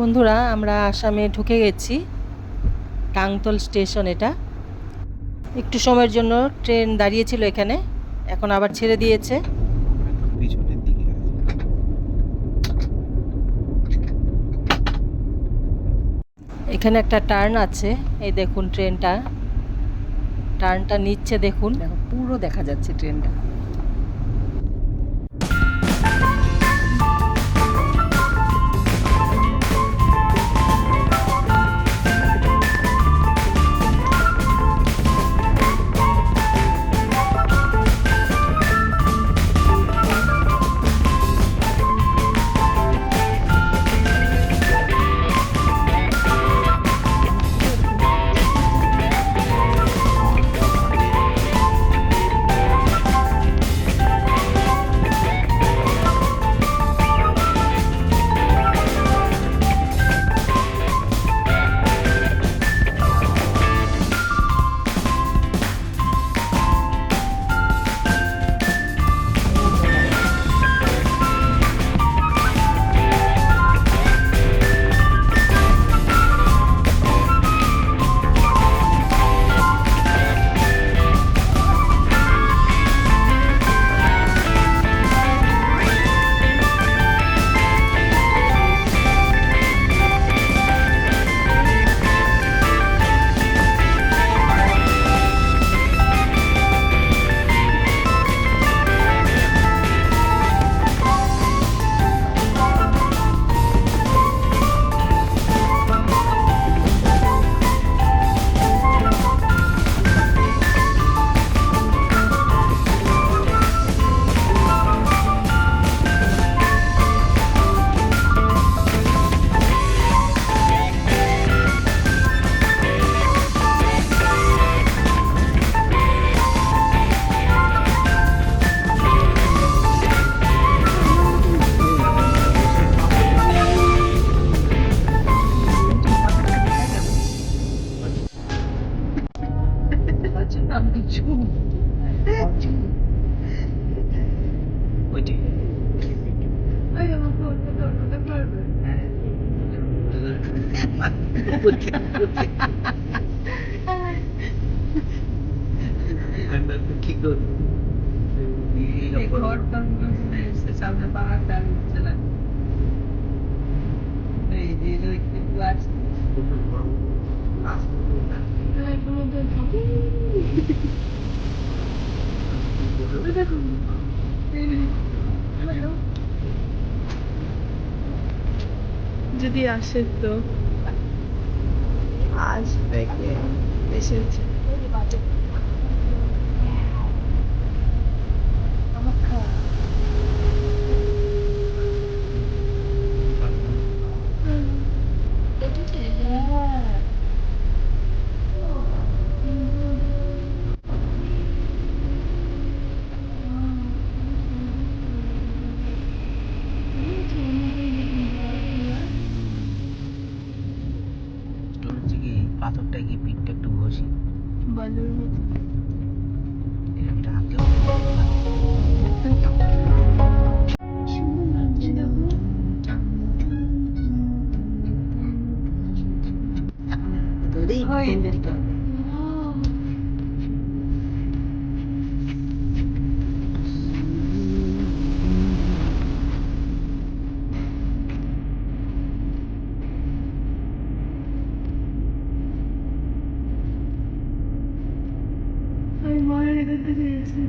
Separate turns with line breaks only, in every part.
বন্ধুরা, আমরা আসামে ঢুকে গেছি। টাংতল স্টেশন এটা। একটু সময়ের জন্য ট্রেন দাঁড়িয়েছিল এখানে, এখন আবার ছেড়ে দিয়েছে।
একদম পিছনের দিকে আছে।
এখানে একটা টার্ন আছে, এই দেখুন ট্রেনটা টার্নটা নিচ্ছে, দেখুন দেখো পুরো দেখা যাচ্ছে ট্রেনটা।
কি করবো? সামনে পাহাড়টা চলেন এই যে যদি আসে তো আসবে কে এসেছে হচ্ছে কি পাথরটা গিয়ে পিঠটা একটু ঘষি বালুর মতো এটা হাতেও সুন্দর লাগছে দেখো আমি মায়ের এখান থেকে এসেছি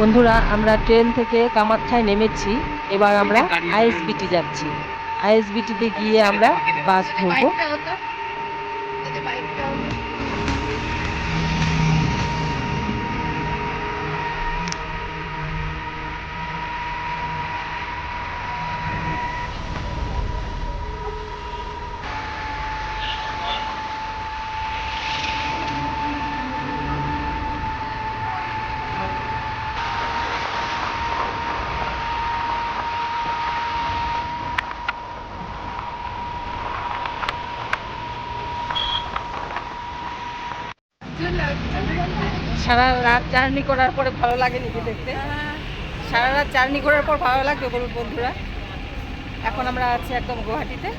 বন্ধুরা, আমরা ট্রেন থেকে কামাখ্যায় নেমেছি। এবার আমরা আইএসবিটি যাচ্ছি। আইএসবিটিতে গিয়ে আমরা বাস ধরবো। সারা রাত জার্নি করার পরে ভালো লাগেনি কি দেখতে? সারা রাত জার্নি করার পর ভালো লাগবে বলুন বন্ধুরা। এখন আমরা আছি একদম গুয়াহাটিতে।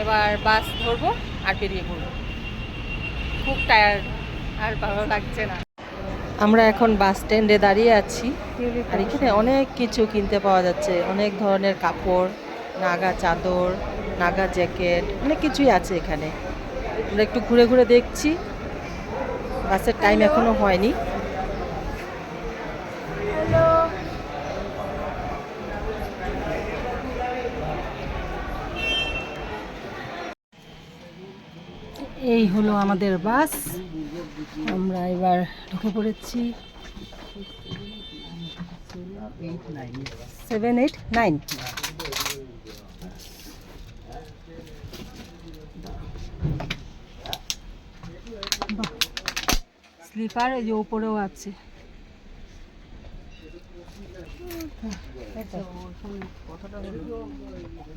এবার বাস ধরবো আর বেরিয়ে পড়বো। খুব টায়ার্ড, আর ভালো লাগছে না। আমরা এখন বাস স্ট্যান্ডে দাঁড়িয়ে আছি। আর এখানে অনেক কিছু কিনতে পাওয়া যাচ্ছে। অনেক ধরনের কাপড়, নাগা চাদর, নাগা জ্যাকেট, অনেক কিছুই আছে এখানে। আমরা একটু ঘুরে ঘুরে দেখছি। বাসের টাইম এখনো হয়নি। এই হলো আমাদের বাস। আমরা এবার ঢুকে পড়েছি। 789। স্লিপার এই যে উপরেও আছে।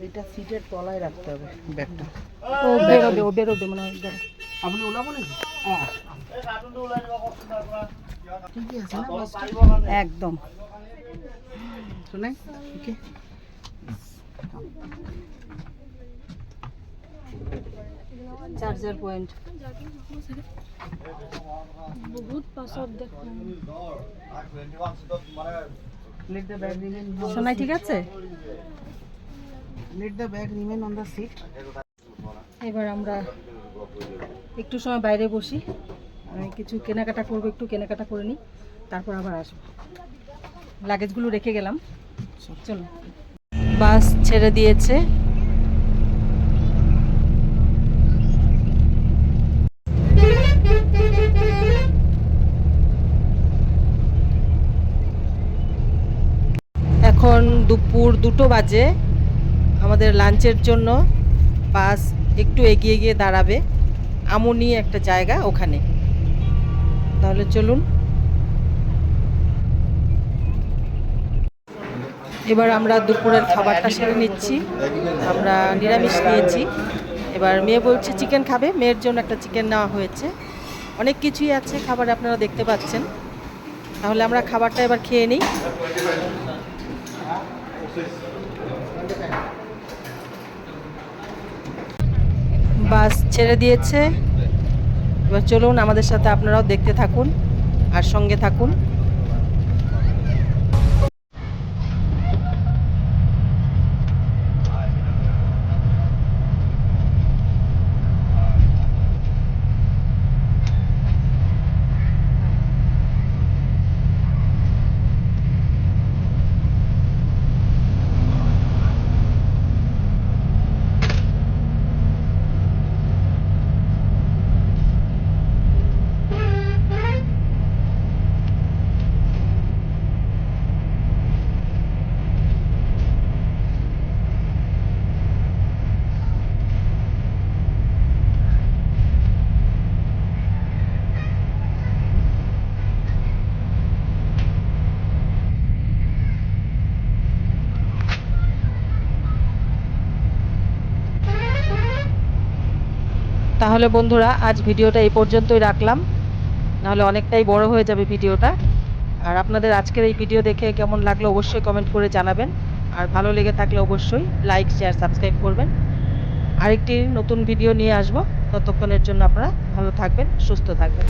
এটা সিটের তলায় রাখতে হবে ব্যাগটা।
ও বেরোবে মনে হয়।
আপনি ওলাবো নাকি? ঠিকই আছে না?
একদম
শোনাই okay.
Charger point.
Let the bag remain on the
শোনাই
seat.
ঠিক আছে?
Let the bag remain on the seat.
এবার আমরা একটু সময় বাইরে বসি। আমি কিছু কেনাকাটা করবো, একটু কেনাকাটা করে নিই, তারপর আবার আসবো। লাগেজগুলো রেখে গেলাম। চলো। বাস ছেড়ে দিয়েছে। এখন দুপুর 2টো বাজে। আমাদের লাঞ্চের জন্য বাস একটু এগিয়ে গিয়ে দাঁড়াবে। আমনি একটা জায়গা ওখানে। তাহলে চলুন। এবার আমরা দুপুরের খাবারটা সেরে নিচ্ছি। আমরা নিরামিষ নিয়েছি। এবার মেয়ে বলছে চিকেন খাবে, মেয়ের জন্য একটা চিকেন নেওয়া হয়েছে। অনেক কিছুই আছে খাবারে, আপনারা দেখতে পাচ্ছেন। তাহলে আমরা খাবারটা এবার খেয়ে নিই। বাস ছেড়ে দিয়েছে। এবার চলুন, আমাদের সাথে আপনারাও দেখতে থাকুন আর সঙ্গে থাকুন। তাহলে বন্ধুরা, আজ ভিডিওটা এই পর্যন্তই রাখলাম, নাহলে অনেকটাই বড় হয়ে যাবে ভিডিওটা। আর আপনাদের আজকের এই ভিডিও দেখে কেমন লাগলো অবশ্যই কমেন্ট করে জানাবেন। আর ভালো লেগে থাকলে অবশ্যই লাইক, শেয়ার, সাবস্ক্রাইব করবেন। আরেকটি নতুন ভিডিও নিয়ে আসব। ততক্ষণের জন্য আপনারা ভালো থাকবেন, সুস্থ থাকবেন।